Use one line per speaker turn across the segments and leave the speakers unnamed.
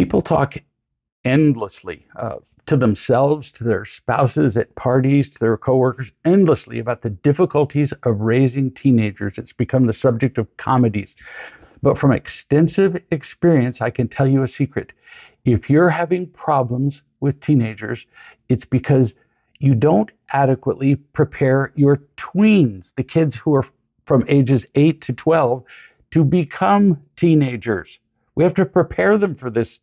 People talk endlessly to themselves, to their spouses, at parties, to their coworkers, endlessly about the difficulties of raising teenagers. It's become the subject of comedies. But from extensive experience, I can tell you a secret. If you're having problems with teenagers, it's because you don't adequately prepare your tweens, the kids who are from ages 8 to 12, to become teenagers. We have to prepare them for this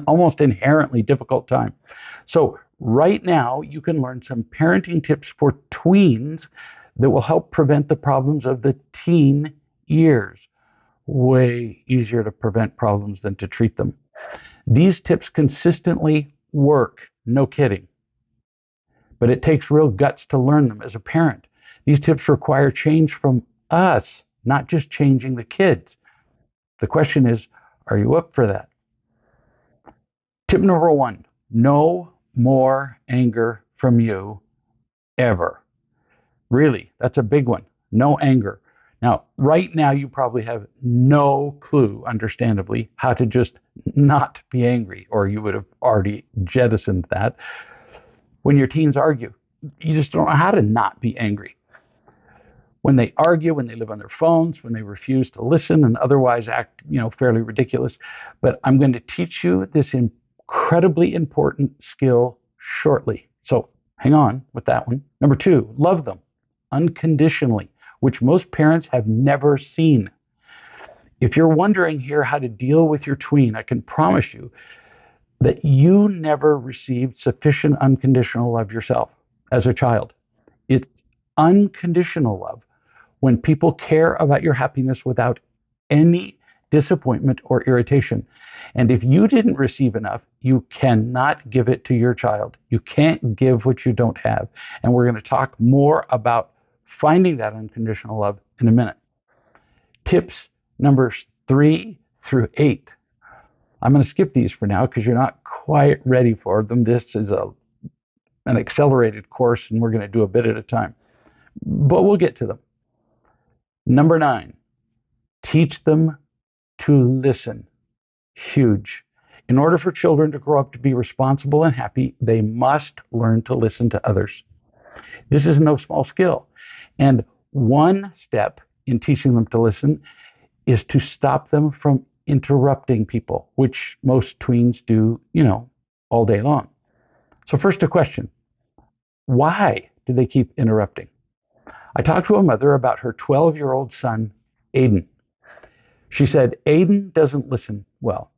almost inherently difficult time. So right now, you can learn some parenting tips for tweens that will help prevent the problems of the teen years. Way easier to prevent problems than to treat them. These tips consistently work, no kidding. But it takes real guts to learn them as a parent. These tips require change from us, not just changing the kids. The question is, are you up for that? Tip number 1, no more anger from you ever. Really, that's a big one. No anger. Now, right now, you probably have no clue, understandably, how to just not be angry, or you would have already jettisoned that. When your teens argue, you just don't know how to not be angry. When they argue, when they live on their phones, when they refuse to listen and otherwise act, fairly ridiculous. But I'm going to teach you this incredibly important skill shortly. So hang on with that one. Number 2, love them unconditionally, which most parents have never seen. If you're wondering here how to deal with your tween, I can promise you that you never received sufficient unconditional love yourself as a child. It's unconditional love when people care about your happiness without any disappointment or irritation. And if you didn't receive enough, you cannot give it to your child. You can't give what you don't have. And we're going to talk more about finding that unconditional love in a minute. Tips numbers 3 through 8. I'm going to skip these for now because you're not quite ready for them. This is an accelerated course, and we're going to do a bit at a time. But we'll get to them. Number 9, teach them to listen. Huge. In order for children to grow up to be responsible and happy, they must learn to listen to others. This is no small skill. And one step in teaching them to listen is to stop them from interrupting people, which most tweens do, all day long. So first, a question. Why do they keep interrupting? I talked to a mother about her 12-year-old son, Aiden. She said, Aiden doesn't listen well.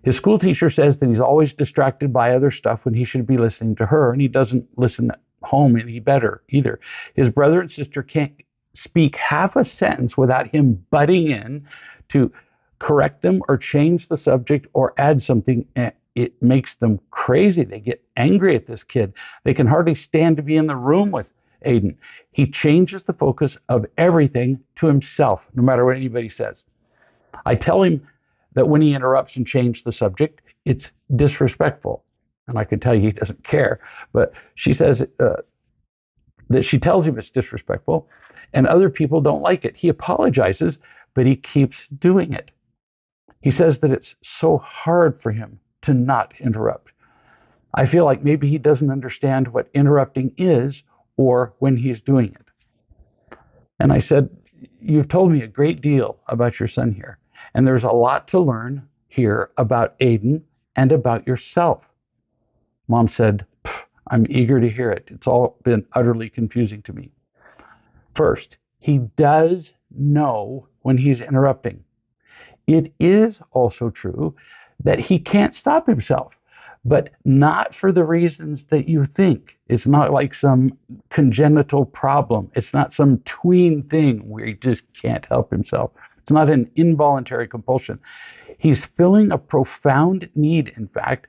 His school teacher says that he's always distracted by other stuff when he should be listening to her, and he doesn't listen at home any better either. His brother and sister can't speak half a sentence without him butting in to correct them or change the subject or add something. It makes them crazy. They get angry at this kid. They can hardly stand to be in the room with Aiden. He changes the focus of everything to himself, no matter what anybody says. I tell him that when he interrupts and changes the subject, it's disrespectful. And I can tell you he doesn't care. But she says that she tells him it's disrespectful, and other people don't like it. He apologizes, but he keeps doing it. He says that it's so hard for him to not interrupt. I feel like maybe he doesn't understand what interrupting is or when he's doing it. And I said, you've told me a great deal about your son here, and there's a lot to learn here about Aiden and about yourself. Mom said, I'm eager to hear it. It's all been utterly confusing to me. First, he does know when he's interrupting. It is also true that he can't stop himself, but not for the reasons that you think. It's not like some congenital problem. It's not some tween thing where he just can't help himself. It's not an involuntary compulsion. He's filling a profound need, in fact.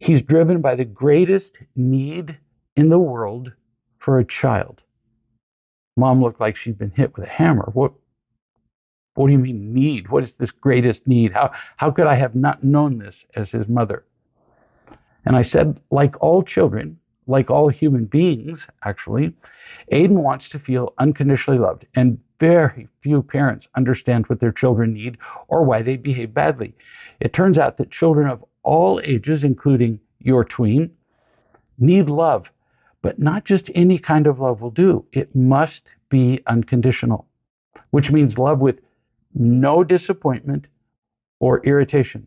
He's driven by the greatest need in the world for a child. Mom looked like she'd been hit with a hammer. What do you mean need? What is this greatest need? How could I have not known this as his mother? And I said, like all children, like all human beings, actually, Aiden wants to feel unconditionally loved. And very few parents understand what their children need or why they behave badly. It turns out that children of all ages, including your tween, need love, but not just any kind of love will do. It must be unconditional, which means love with no disappointment or irritation.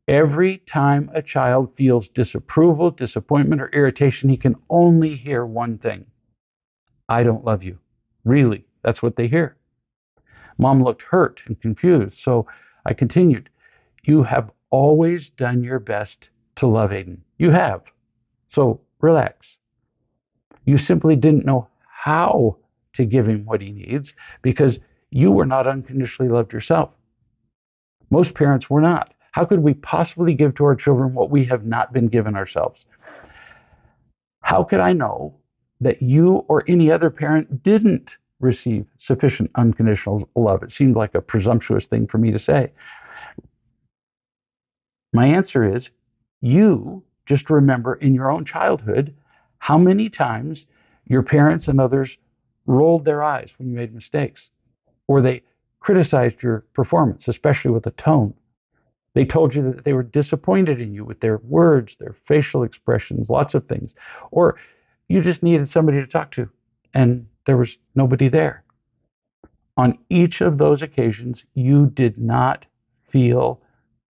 Every time a child feels disapproval, disappointment, or irritation, he can only hear one thing: I don't love you. Really, that's what they hear. Mom looked hurt and confused, so I continued. You have always done your best to love Aiden. You have. So relax. You simply didn't know how to give him what he needs because you were not unconditionally loved yourself. Most parents were not. How could we possibly give to our children what we have not been given ourselves? How could I know that you or any other parent didn't receive sufficient unconditional love? It seemed like a presumptuous thing for me to say. My answer is, you just remember in your own childhood how many times your parents and others rolled their eyes when you made mistakes, or they criticized your performance, especially with a tone. They told you that they were disappointed in you with their words, their facial expressions, lots of things. Or you just needed somebody to talk to, and there was nobody there. On each of those occasions, you did not feel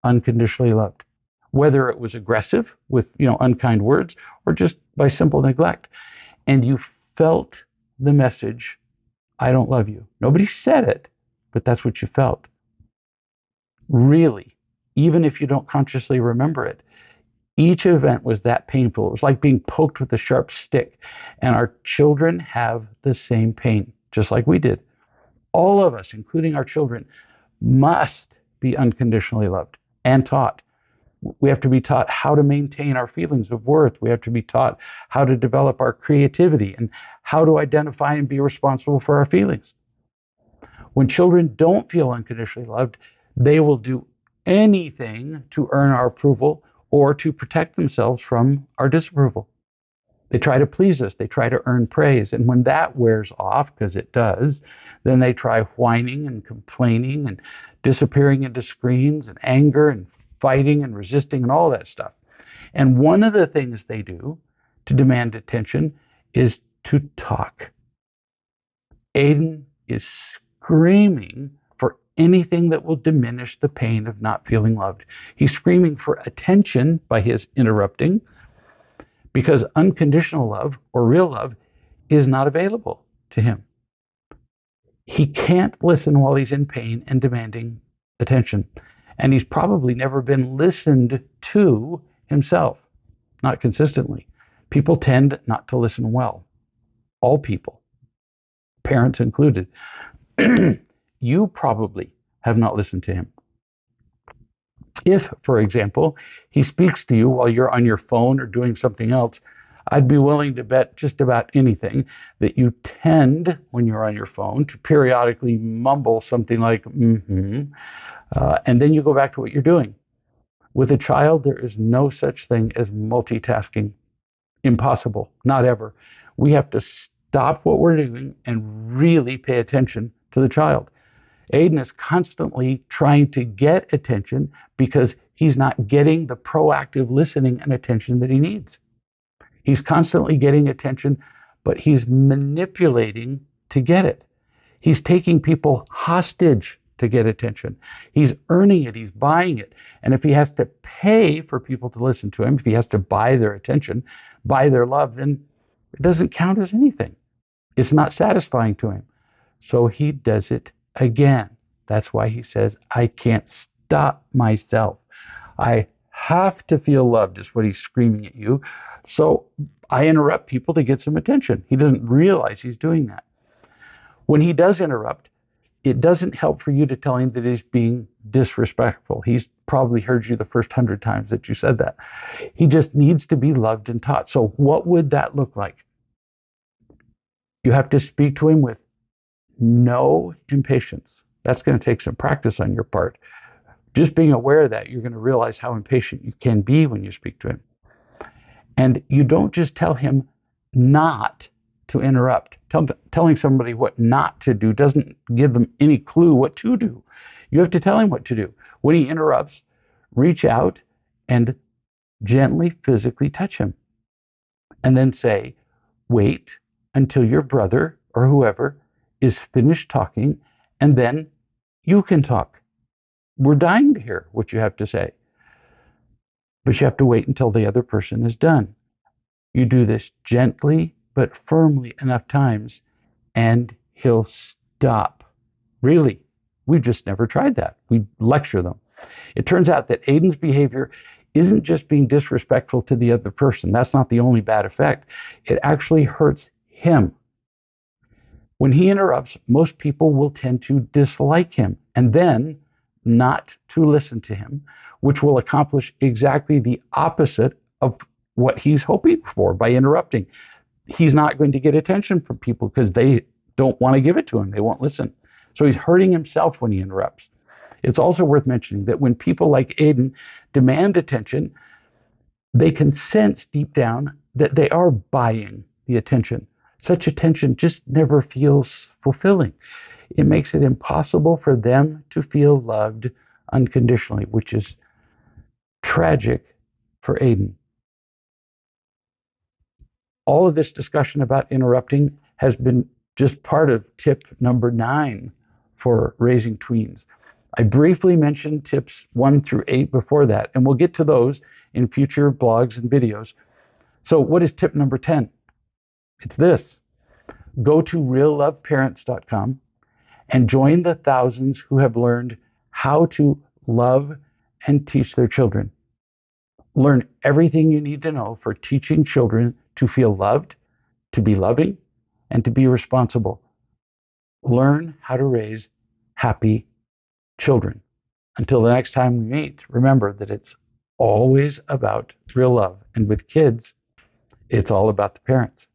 unconditionally loved, whether it was aggressive with unkind words or just by simple neglect. And you felt the message, I don't love you. Nobody said it, but that's what you felt. Really, even if you don't consciously remember it, each event was that painful. It was like being poked with a sharp stick. And our children have the same pain, just like we did. All of us, including our children, must be unconditionally loved and taught. We have to be taught how to maintain our feelings of worth. We have to be taught how to develop our creativity and how to identify and be responsible for our feelings. When children don't feel unconditionally loved, they will do anything to earn our approval or to protect themselves from our disapproval. They try to please us. They try to earn praise. And when that wears off, because it does, then they try whining and complaining and disappearing into screens and anger and fighting and resisting and all that stuff. And one of the things they do to demand attention is to talk. Aiden is screaming for anything that will diminish the pain of not feeling loved. He's screaming for attention by his interrupting, because unconditional love or real love is not available to him. He can't listen while he's in pain and demanding attention. And he's probably never been listened to himself, not consistently. People tend not to listen well. All people, parents included. You probably have not listened to him. If, for example, he speaks to you while you're on your phone or doing something else, I'd be willing to bet just about anything that you tend, when you're on your phone, to periodically mumble something like, and then you go back to what you're doing. With a child, there is no such thing as multitasking. Impossible. Not ever. We have to stop what we're doing and really pay attention to the child. Aiden is constantly trying to get attention because he's not getting the proactive listening and attention that he needs. He's constantly getting attention, but he's manipulating to get it. He's taking people hostage to get attention. He's earning it. He's buying it. And if he has to pay for people to listen to him, if he has to buy their attention, buy their love, then it doesn't count as anything. It's not satisfying to him. So he does it again. That's why he says, I can't stop myself. I have to feel loved, is what he's screaming at you. So I interrupt people to get some attention. He doesn't realize he's doing that. When he does interrupt, it doesn't help for you to tell him that he's being disrespectful. He's probably heard you the first 100 times that you said that. He just needs to be loved and taught. So what would that look like? You have to speak to him with no impatience. That's going to take some practice on your part. Just being aware of that, you're going to realize how impatient you can be when you speak to him. And you don't just tell him not to interrupt. Telling somebody what not to do doesn't give them any clue what to do. You have to tell him what to do. When he interrupts, reach out and gently physically touch him. And then say, wait until your brother or whoever is finished talking, and then you can talk. We're dying to hear what you have to say. But you have to wait until the other person is done. You do this gently but firmly enough times, and he'll stop. Really, we've just never tried that. We lecture them. It turns out that Aiden's behavior isn't just being disrespectful to the other person. That's not the only bad effect. It actually hurts him. When he interrupts, most people will tend to dislike him and then not to listen to him, which will accomplish exactly the opposite of what he's hoping for by interrupting. He's not going to get attention from people because they don't want to give it to him. They won't listen. So he's hurting himself when he interrupts. It's also worth mentioning that when people like Aiden demand attention, they can sense deep down that they are buying the attention. Such attention just never feels fulfilling. It makes it impossible for them to feel loved unconditionally, which is tragic for Aiden. All of this discussion about interrupting has been just part of tip number 9 for raising tweens. I briefly mentioned tips 1 through 8 before that, and we'll get to those in future blogs and videos. So what is tip number 10? It's this. Go to realloveparents.com and join the thousands who have learned how to love and teach their children. Learn everything you need to know for teaching children to feel loved, to be loving, and to be responsible. Learn how to raise happy children. Until the next time we meet, remember that it's always about real love. And with kids, it's all about the parents.